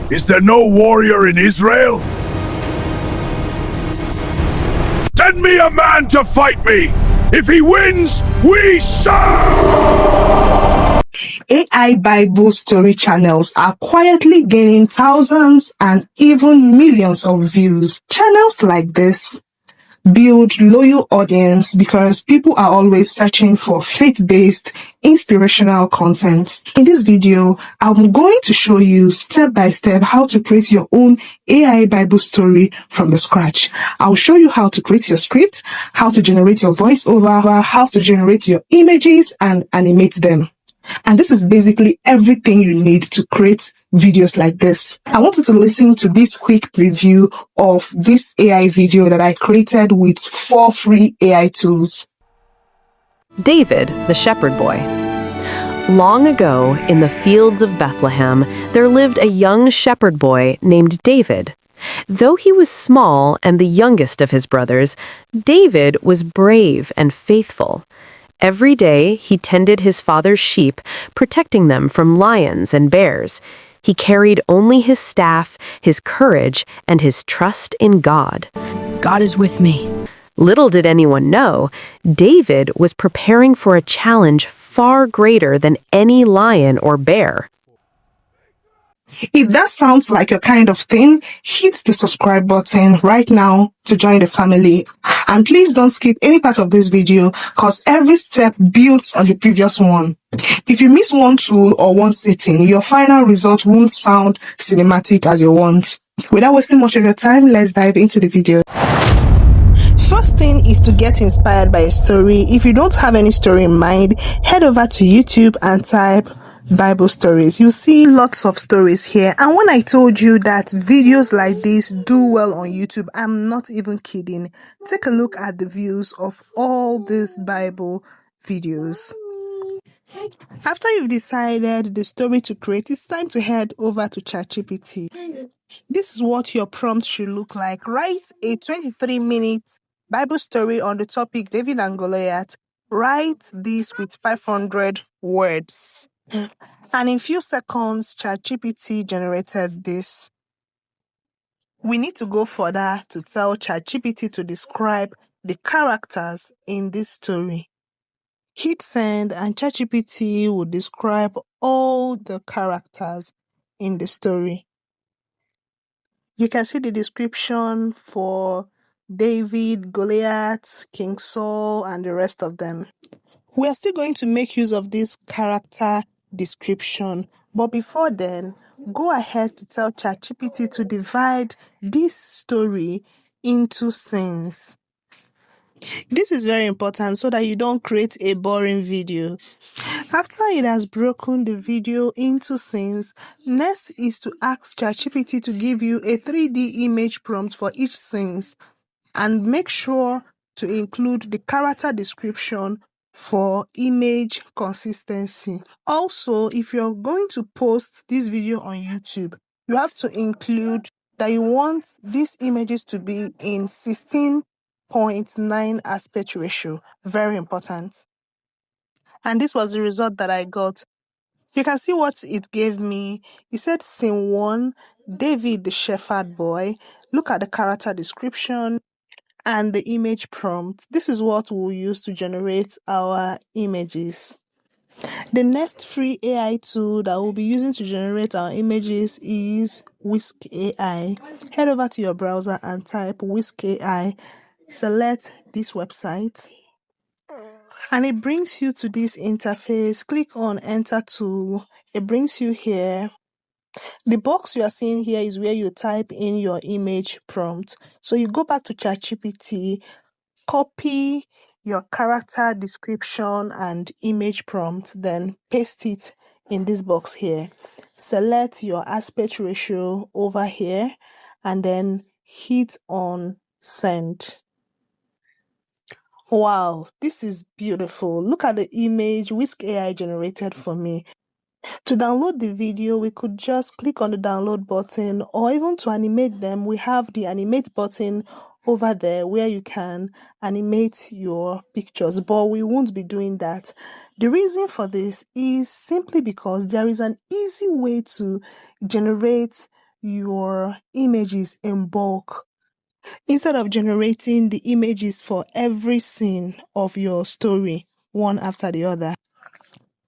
Is there no warrior in Israel? Send me a man to fight me! If he wins, we serve! AI Bible story channels are quietly gaining thousands and even millions of views. Channels like this build loyal audience because people are always searching for faith-based inspirational content. In this video, I'm going to show you step by step how to create your own AI Bible story from the scratch. I'll show you how to create your script, how to generate your voiceover, how to generate your images and animate them. And this is basically everything you need to create videos like this. I want you to listen to this quick preview of this AI video that I created with 4 free AI tools. David, the shepherd boy. Long ago, in the fields of Bethlehem, there lived a young shepherd boy named David. Though he was small and the youngest of his brothers, David was brave and faithful. Every day, he tended his father's sheep, protecting them from lions and bears. He carried only his staff, his courage, and his trust in God. God is with me. Little did anyone know, David was preparing for a challenge far greater than any lion or bear. If that sounds like your kind of thing, hit the subscribe button right now to join the family. And please don't skip any part of this video because every step builds on the previous one. If you miss one tool or one setting, your final result won't sound cinematic as you want. Without wasting much of your time, let's dive into the video. First thing is to get inspired by a story. If you don't have any story in mind, head over to YouTube and type Bible stories. You see lots of stories here, and when I told you that videos like this do well on YouTube, I'm not even kidding. Take a look at the views of all these Bible videos. After you've decided the story to create, it's time to head over to ChatGPT. This is what your prompt should look like. Write a 23-minute Bible story on the topic David and Goliath. Write this with 500 words. And in few seconds, ChatGPT generated this. We need to go further to tell ChatGPT to describe the characters in this story. Hit send and ChatGPT will describe all the characters in the story. You can see the description for David, Goliath, King Saul, and the rest of them. We are still going to make use of this character description, but before then, go ahead to tell ChatGPT to divide this story into scenes. This is very important so that you don't create a boring video. After it has broken the video into scenes, next is to ask ChatGPT to give you a 3D image prompt for each scene and make sure to include the character description for image consistency. Also, if you're going to post this video on YouTube, you have to include that you want these images to be in 16:9 aspect ratio. Very important. And this was the result that I got. You can see what it gave me. It said scene 1, David the shepherd boy. Look at the character description and the image prompt. This is what we'll use to generate our images. The next free AI tool that we'll be using to generate our images is Whisk AI. Head over to your browser and type Whisk AI. Select this website and it brings you to this interface. Click on Enter Tool. It brings you here. The box you are seeing here is where you type in your image prompt. So you go back to ChatGPT, copy your character description and image prompt, then paste it in this box here. Select your aspect ratio over here and then hit on send. Wow, this is beautiful. Look at the image Whisk AI generated for me. To download the video, we could just click on the download button, or even to animate them, we have the animate button over there where you can animate your pictures, but we won't be doing that. The reason for this is simply because there is an easy way to generate your images in bulk. Instead of generating the images for every scene of your story, one after the other.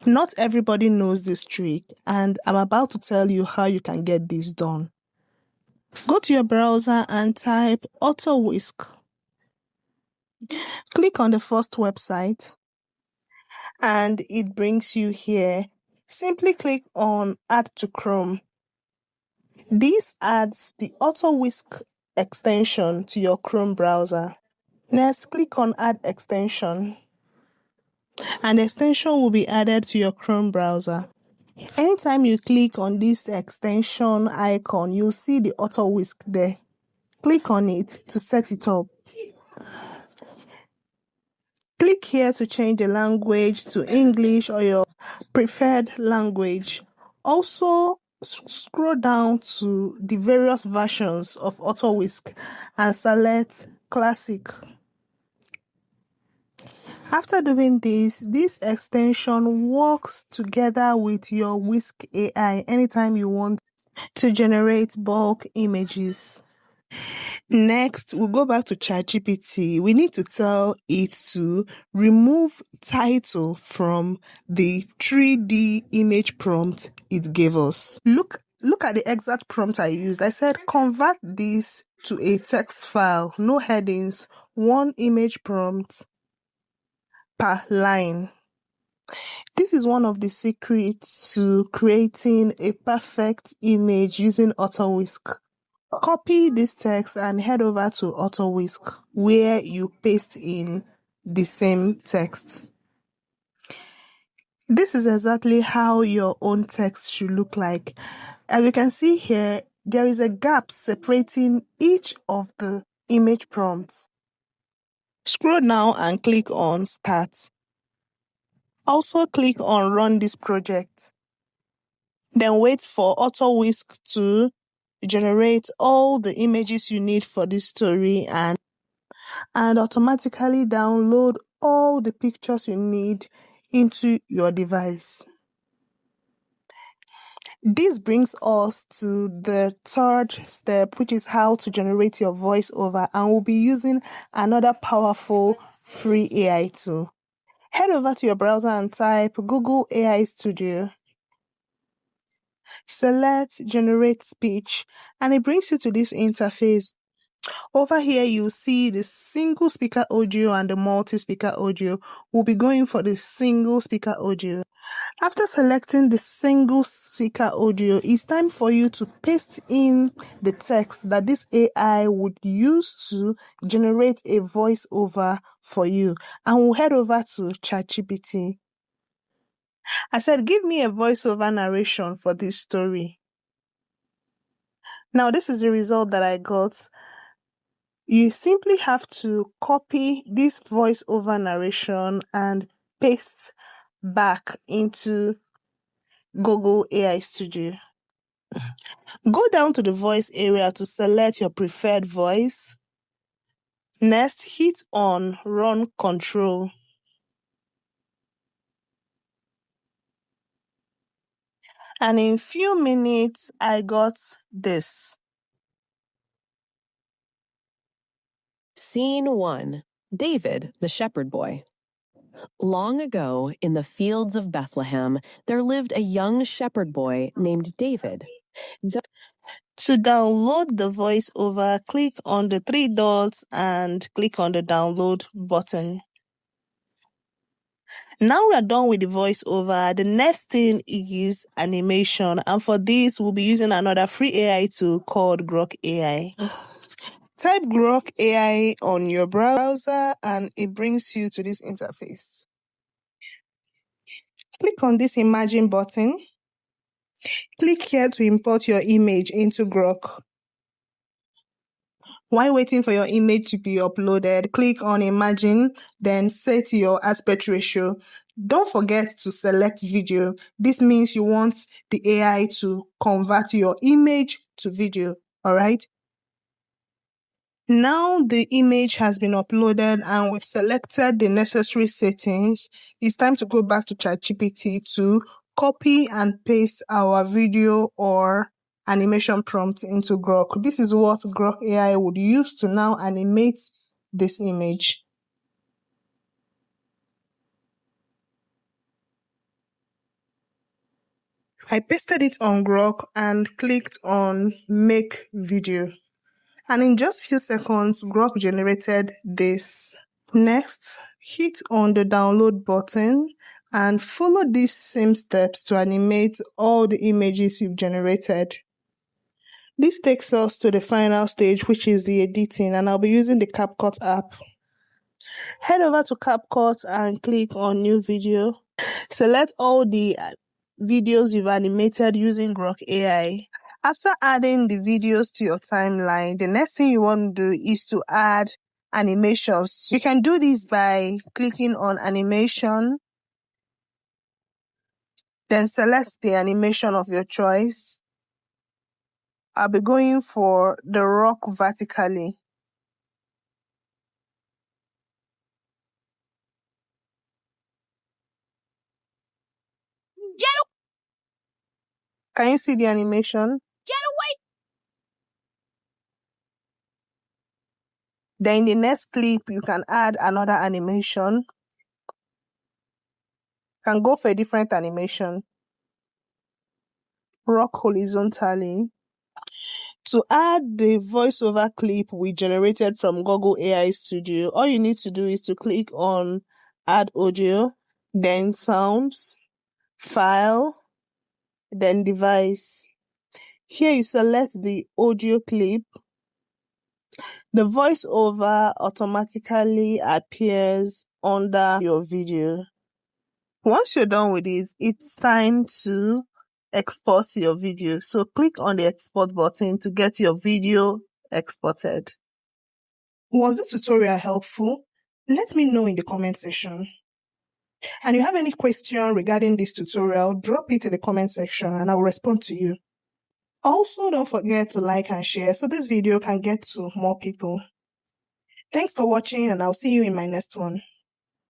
Not everybody knows this trick, and I'm about to tell you how you can get this done. Go to your browser and type AutoWhisk. Click on the first website, and it brings you here. Simply click on Add to Chrome. This adds the AutoWhisk extension to your Chrome browser. Next, click on Add Extension. An extension will be added to your Chrome browser. Anytime you click on this extension icon, you'll see the AutoWhisk there. Click on it to set it up. Click here to change the language to English or your preferred language. Also, scroll down to the various versions of AutoWhisk and select Classic. After doing this extension works together with your Whisk AI anytime you want to generate bulk images. Next, we'll go back to ChatGPT. We need to tell it to remove title from the 3D image prompt it gave us. Look at the exact prompt I used. I said, convert this to a text file, no headings, one image prompt per line. This is one of the secrets to creating a perfect image using AutoWhisk. Copy this text and head over to AutoWhisk where you paste in the same text. This is exactly how your own text should look like. As you can see here, there is a gap separating each of the image prompts. Scroll down and click on Start. Also click on Run this project. Then wait for AutoWhisk to generate all the images you need for this story and automatically download all the pictures you need into your device. This brings us to the third step, which is how to generate your voiceover, and we'll be using another powerful free AI tool. Head over to your browser and type Google AI Studio. Select Generate Speech, and it brings you to this interface. Over here, you see the single speaker audio and the multi-speaker audio. We'll be going for the single speaker audio. After selecting the single speaker audio, it's time for you to paste in the text that this AI would use to generate a voiceover for you. And we'll head over to ChatGPT. I said, give me a voiceover narration for this story. Now, this is the result that I got. You simply have to copy this voiceover narration and paste back into Google AI Studio. Go down to the voice area to select your preferred voice. Next, hit on Run Control. And in a few minutes, I got this. Scene 1. David, the shepherd boy. Long ago, in the fields of Bethlehem, there lived a young shepherd boy named David. To download the voiceover, click on the three dots and click on the download button. Now we are done with the voiceover. The next thing is animation, and for this, we'll be using another free AI tool called Grok AI. Type Grok AI on your browser and it brings you to this interface. Click on this Imagine button. Click here to import your image into Grok. While waiting for your image to be uploaded, click on Imagine, then set your aspect ratio. Don't forget to select video. This means you want the AI to convert your image to video, all right? Now the image has been uploaded and we've selected the necessary settings. It's time to go back to ChatGPT to copy and paste our video or animation prompt into Grok. This is what Grok AI would use to now animate this image. I pasted it on Grok and clicked on make video. And in just few seconds, Grok generated this. Next, hit on the download button and follow these same steps to animate all the images you've generated. This takes us to the final stage, which is the editing, and I'll be using the CapCut app. Head over to CapCut and click on new video. Select all the videos you've animated using Grok AI. After adding the videos to your timeline, the next thing you want to do is to add animations. You can do this by clicking on animation, then select the animation of your choice. I'll be going for the rock vertically. Can you see the animation? Get away! Then in the next clip, you can add another animation. You can go for a different animation. Rock horizontally. To add the voiceover clip we generated from Google AI Studio, all you need to do is to click on Add Audio, then Sounds, File, then Device. Here you select the audio clip. The voiceover automatically appears under your video. Once you're done with it, it's time to export your video. So click on the export button to get your video exported. Was this tutorial helpful? Let me know in the comment section. And if you have any question regarding this tutorial, drop it in the comment section and I'll respond to you. Also, don't forget to like and share so this video can get to more people. Thanks for watching and I'll see you in my next one.